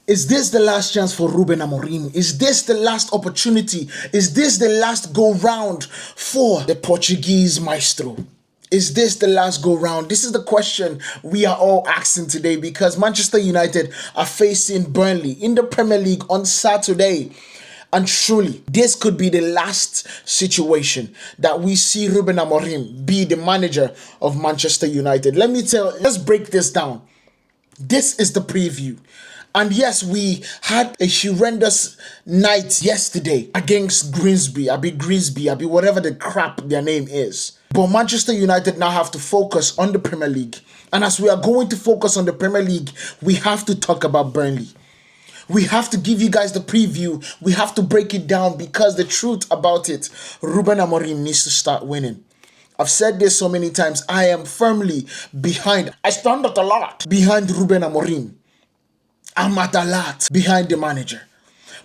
Is this the last chance for Ruben Amorim? Is this the last opportunity? Is this the last go round for the Portuguese maestro? Is this the last go round? This is the question we are all asking today, because Manchester United are facing Burnley in the Premier League on Saturday. And truly, this could be the last situation that we see Ruben Amorim be the manager of Manchester United. Let's break this down. This is the preview. And yes, we had a horrendous night yesterday against Grimsby, whatever the crap their name is. But Manchester United now have to focus on the Premier League. And as we are going to focus on the Premier League, we have to talk about Burnley. We have to give you guys the preview. We have to break it down, because the truth about it, Ruben Amorim needs to start winning. I've said this so many times. I am firmly behind. I stand at a lot behind Ruben Amorim. I'm at a lot behind the manager.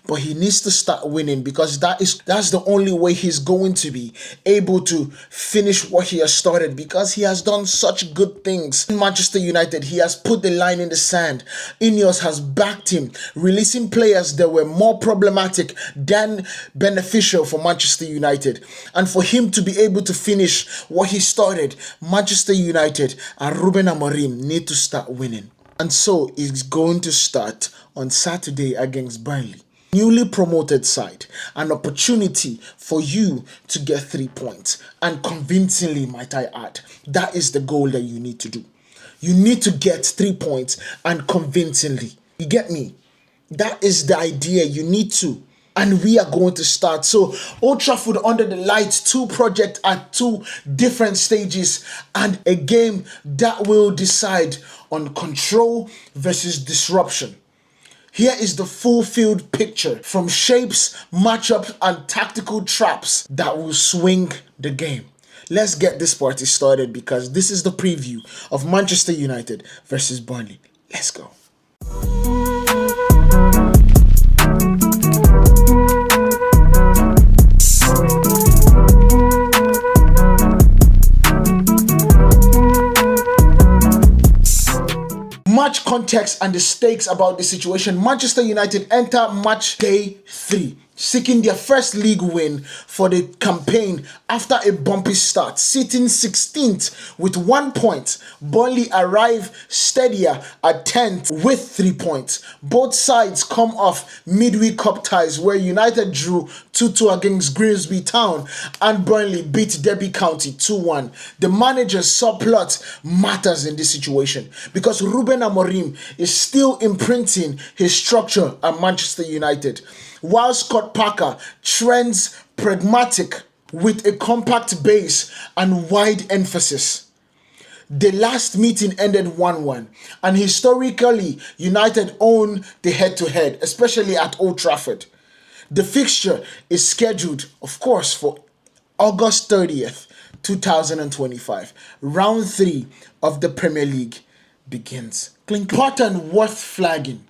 But he needs to start winning, because that's the only way he's going to be able to finish what he has started, because he has done such good things in Manchester United. He has put the line in the sand. Ineos has backed him, releasing players that were more problematic than beneficial for Manchester United. And for him to be able to finish what he started, Manchester United and Ruben Amorim need to start winning. And so it's going to start on Saturday against Burnley. Newly promoted side, an opportunity for you to get 3 points, and convincingly, might I add. That is the goal that you need to do. You need to get 3 points, and convincingly. You get me? That is the idea. You need to. And we are going to start. So Old Trafford under the lights, 2 projects at 2 different stages, and a game that will decide on control versus disruption. Here is the full field picture, from shapes, matchups, and tactical traps that will swing the game. Let's get this party started, because this is the preview of Manchester United versus Burnley. Let's go. Much context and the stakes about the situation. Manchester United enter match day 3, seeking their first league win for the campaign after a bumpy start, sitting 16th with 1 point. Burnley arrive steadier at 10th with 3 points. Both sides come off midweek cup ties, where United drew 2-2 against Grimsby Town and Burnley beat Derby County 2-1. The manager's subplot matters in this situation, because Ruben Amorim is still imprinting his structure at Manchester United, while Scott Parker trends pragmatic with a compact base and wide emphasis. The last meeting ended 1-1, and historically, United own the head-to-head, especially at Old Trafford. The fixture is scheduled, of course, for August 30th, 2025. Round 3 of the Premier League begins. Important worth flagging.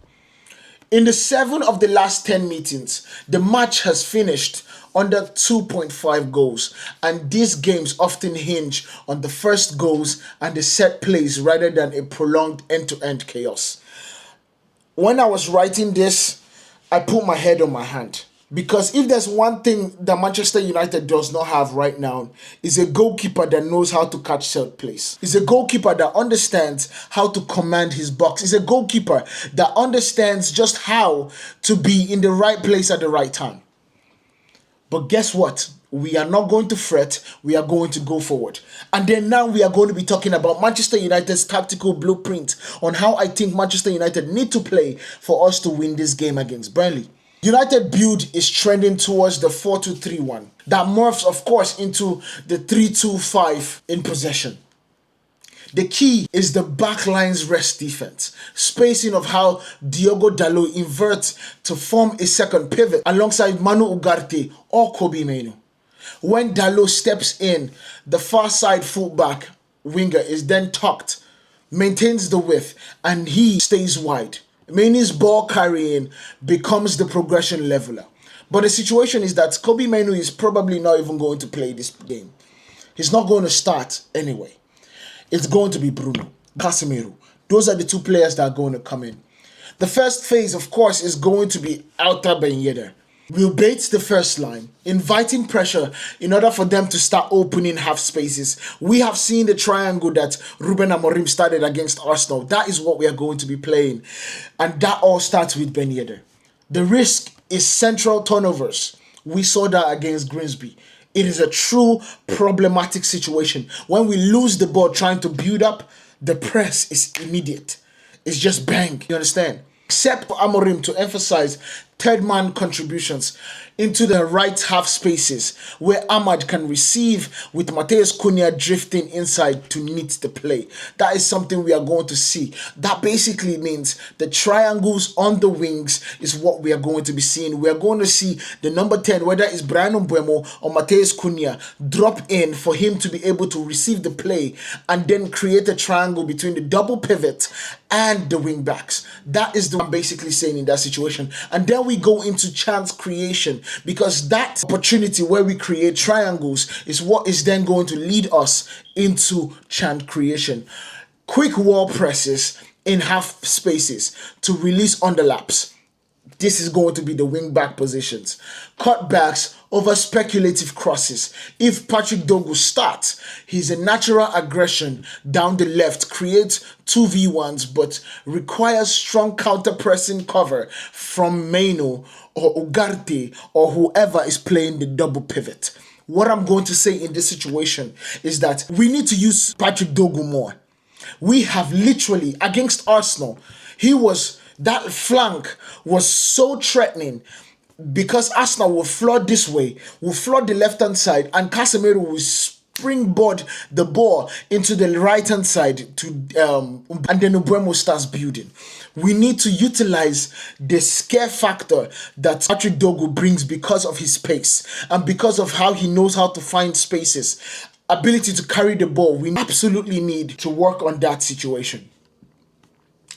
In the 7 of the last 10 meetings, the match has finished under 2.5 goals, and these games often hinge on the first goals and the set plays rather than a prolonged end-to-end chaos. When I was writing this, I put my head on my hand, because if there's one thing that Manchester United does not have right now, is a goalkeeper that knows how to catch set plays. Is a goalkeeper that understands how to command his box. Is a goalkeeper that understands just how to be in the right place at the right time. But guess what? We are not going to fret. We are going to go forward. And then now we are going to be talking about Manchester United's tactical blueprint on how I think Manchester United need to play for us to win this game against Burnley. United build is trending towards the 4-2-3-1. That morphs, of course, into the 3-2-5 in possession. The key is the backline's rest defense, spacing of how Diogo Dalot inverts to form a second pivot alongside Manu Ugarte or Kobbie Mainoo. When Dalot steps in, the far side fullback winger is then tucked, maintains the width, and he stays wide. Mainoo's ball carrying becomes the progression leveler. But the situation is that Kobbie Mainoo is probably not even going to play this game. He's not going to start anyway. It's going to be Bruno, Casemiro. Those are the 2 players that are going to come in. The first phase, of course, is going to be Alta Ben Yedder. We'll bait the first line, inviting pressure in order for them to start opening half spaces. We have seen the triangle that Ruben Amorim started against Arsenal. That is what we are going to be playing. And that all starts with Ben Yedder. The risk is central turnovers. We saw that against Grimsby. It is a true problematic situation. When we lose the ball trying to build up, the press is immediate. It's just bang. You understand? Except for Amorim to emphasize third man contributions into the right half spaces where Ahmad can receive with Matheus Cunha drifting inside to knit the play. That is something we are going to see. That basically means the triangles on the wings is what we are going to be seeing. We are going to see the number 10, whether it's Brian Mbeumo or Matheus Cunha, drop in for him to be able to receive the play and then create a triangle between the double pivot and the wing backs. That is what I'm basically saying in that situation. And then we go into chance creation, because that opportunity where we create triangles is what is then going to lead us into chance creation. Quick wall presses in half spaces to release underlaps. This is going to be the wing back positions. Cutbacks over speculative crosses. If Patrick Dogu starts, his natural aggression down the left creates 2v1s but requires strong counter-pressing cover from Maino or Ugarte or whoever is playing the double pivot. What I'm going to say in this situation is that we need to use Patrick Dogu more. We have literally, against Arsenal, that flank was so threatening because Arsenal will flood this way, will flood the left-hand side, and Casemiro will springboard the ball into the right-hand side and then Mbeumo starts building. We need to utilize the scare factor that Patrick Dogu brings because of his pace and because of how he knows how to find spaces, ability to carry the ball. We absolutely need to work on that situation.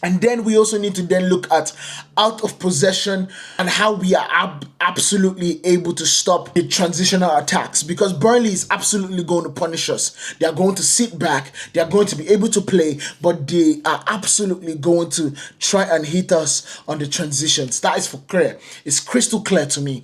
And then we also need to then look at out of possession and how we are absolutely able to stop the transitional attacks, because Burnley is absolutely going to punish us. They are going to sit back. They are going to be able to play, but they are absolutely going to try and hit us on the transitions. That is for clear. It's crystal clear to me.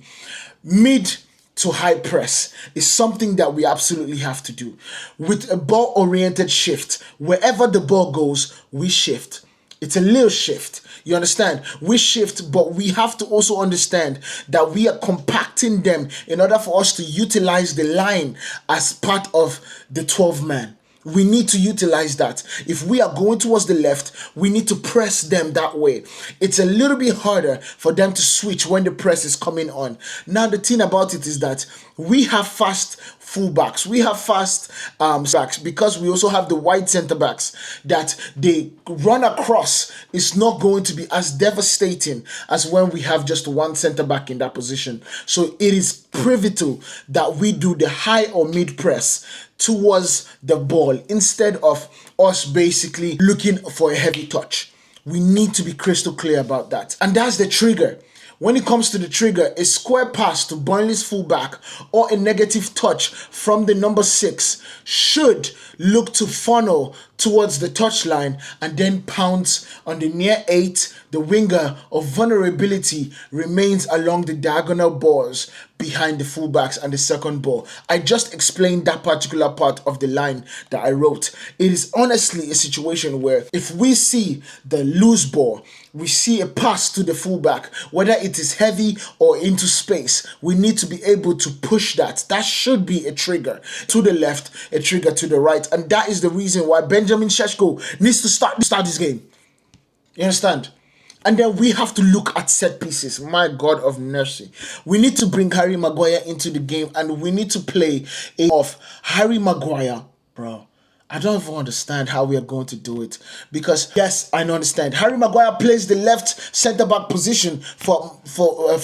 Mid to high press is something that we absolutely have to do. With a ball-oriented shift, wherever the ball goes, we shift. It's a little shift. You understand? We shift, but we have to also understand that we are compacting them in order for us to utilize the line as part of the 12-man. We need to utilize that. If we are going towards the left, we need to press them that way. It's a little bit harder for them to switch when the press is coming on. Now, the thing about it is that we have fast fullbacks. We have fast backs because we also have the wide centre backs that they run across. It's not going to be as devastating as when we have just one centre back in that position. So it is pivotal that we do the high or mid press towards the ball instead of us basically looking for a heavy touch. We need to be crystal clear about that. And that's the trigger. When it comes to the trigger, a square pass to Burnley's fullback or a negative touch from the number 6 should look to funnel towards the touchline and then pounce on the near 8. The winger of vulnerability remains along the diagonal balls behind the fullbacks and the second ball. I just explained that particular part of the line that I wrote. It is honestly a situation where if we see the loose ball, we see a pass to the fullback, whether it is heavy or into space, we need to be able to push that. That should be a trigger to the left, a trigger to the right. And that is the reason why Benjamin Šeško needs to start this game. You understand? And then we have to look at set pieces. My God of mercy. We need to bring Harry Maguire into the game and we need to play of Harry Maguire. Bro, I don't even understand how we are going to do it. Because, yes, I understand. Harry Maguire plays the left centre-back position for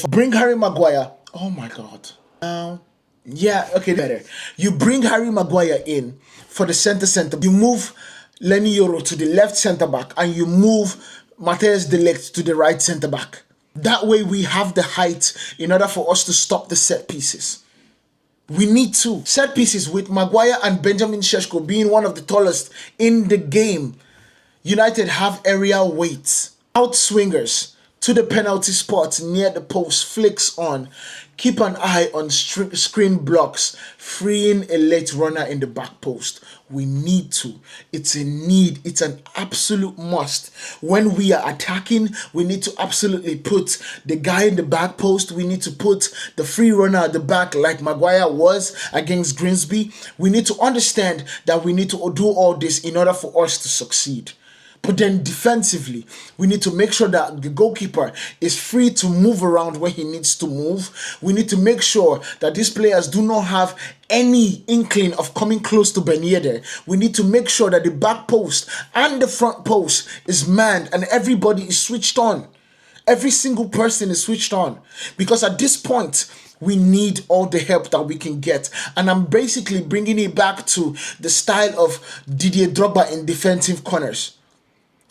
bring Harry Maguire. Oh, my God. Yeah, okay, better. You bring Harry Maguire in for the centre. You move Lenny Yoro to the left centre-back and you move Matthias de Ligt to the right centre-back. That way we have the height in order for us to stop the set pieces. We need to. Set pieces with Maguire and Benjamin Šeško being one of the tallest in the game. United have area weights. Outswingers to the penalty spot near the post, flicks on. Keep an eye on screen blocks, freeing a late runner in the back post. We need to. It's a need. It's an absolute must. When we are attacking, we need to absolutely put the guy in the back post. We need to put the free runner at the back like Maguire was against Grimsby. We need to understand that we need to do all this in order for us to succeed. But then defensively, we need to make sure that the goalkeeper is free to move around when he needs to move. We need to make sure that these players do not have any inkling of coming close to Ben Yedder. We need to make sure that the back post and the front post is manned and everybody is switched on. Every single person is switched on. Because at this point, we need all the help that we can get. And I'm basically bringing it back to the style of Didier Drogba in defensive corners.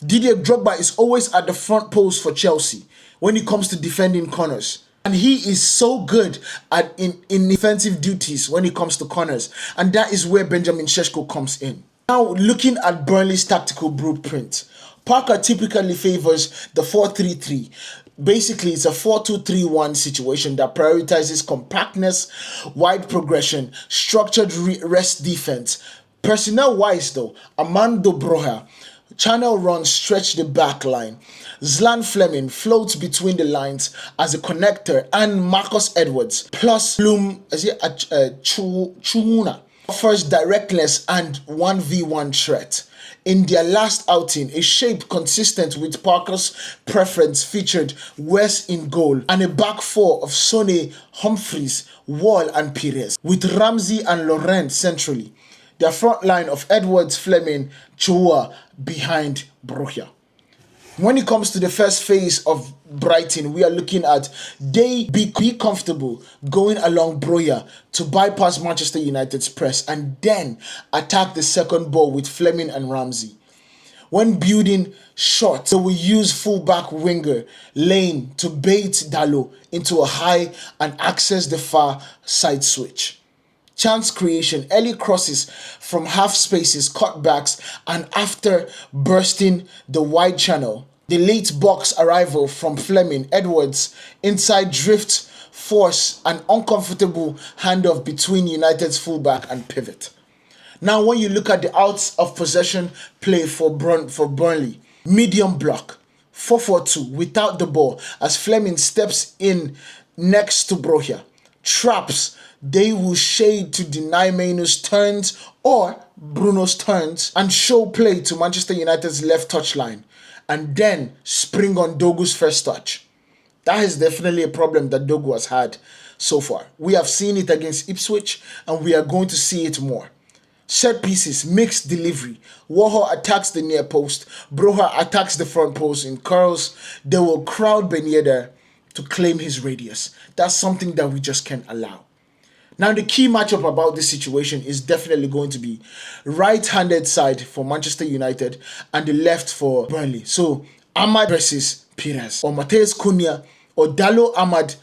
Didier Drogba is always at the front post for Chelsea when it comes to defending corners. And he is so good at in defensive duties when it comes to corners. And that is where Benjamin Šeško comes in. Now, looking at Burnley's tactical blueprint, Parker typically favors the 4-3-3. Basically, it's a 4-2-3-1 situation that prioritizes compactness, wide progression, structured rest defense. Personnel-wise though, Armando Broja channel runs stretch the back line. Zlan Fleming floats between the lines as a connector, and Marcus Edwards plus Bloom Chumuna offers directness and 1v1 threat. In their last outing, a shape consistent with Parker's preference featured West in goal and a back four of Sonny, Humphries, Wall and Perez, with Ramsey and Laurent centrally. Their front line of Edwards, Fleming, Chua behind Broja. When it comes to the first phase of Brighton, we are looking at they be comfortable going along Broja to bypass Manchester United's press and then attack the second ball with Fleming and Ramsey. When building short, they will use fullback winger Lane to bait Dalot into a high and access the far side switch. Chance creation, early crosses from half spaces, cutbacks, and after bursting the wide channel, the late box arrival from Fleming, Edwards, inside drift, force, an uncomfortable handoff between United's fullback and pivot. Now, when you look at the outs of possession play for Burnley, medium block, 4-4-2 without the ball as Fleming steps in next to Broja. Traps, they will shade to deny Mainoo's turns or Bruno's turns and show play to Manchester United's left touchline and then spring on Dogu's first touch. That is definitely a problem that Dogu has had so far. We have seen it against Ipswich and we are going to see it more. Set pieces, mixed delivery. Warhol attacks the near post. Broja attacks the front post in curls. They will crowd Ben Yedder to claim his radius. That's something that we just can't allow. Now, the key matchup about this situation is definitely going to be right-handed side for Manchester United and the left for Burnley. So, Ahmad versus Perez, or Matheus Cunha, or Dalot Ahmad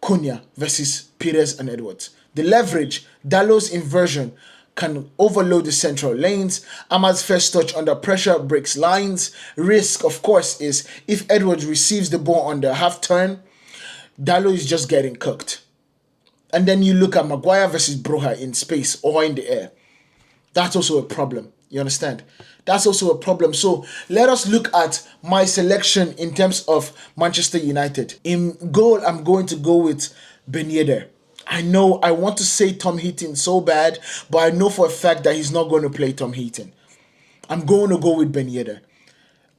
Cunha versus Perez and Edwards. The leverage, Dalot's inversion, can overload the central lanes. Ahmad's first touch under pressure breaks lines. Risk, of course, is if Edwards receives the ball on the half turn, Dalot is just getting cooked. And then you look at Maguire versus Broja in space or in the air. That's also a problem. You understand? That's also a problem. So let us look at my selection in terms of Manchester United. In goal, I'm going to go with Ben Yedder. I know I want to say Tom Heaton so bad, but I know for a fact that he's not going to play Tom Heaton. I'm going to go with Ben Yedder.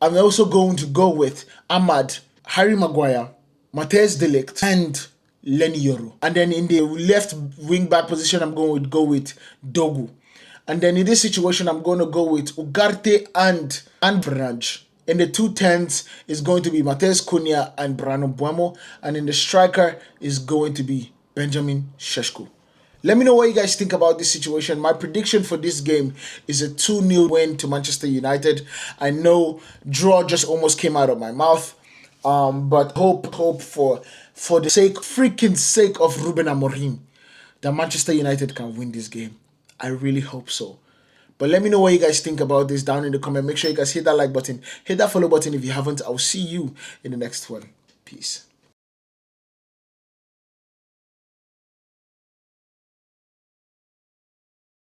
I'm also going to go with Ahmad, Harry Maguire, Matthijs de Ligt, and Lenny Yoro. And then in the left wing back position, I'm going to go with Dogu. And then in this situation, I'm going to go with Ugarte and Braj. In the 210s, it's going to be Matheus Cunha and Brano Buemo. And in the striker is going to be Benjamin Šeško. Let me know what you guys think about this situation. My prediction for this game is a 2-0 win to Manchester United. I know draw just almost came out of my mouth. But hope for the freaking sake of Ruben Amorim that Manchester United can win this game. I really hope so. But let me know what you guys think about this down in the comment. Make sure you guys hit that like button, hit that follow button if you haven't. I'll see you in the next one. Peace.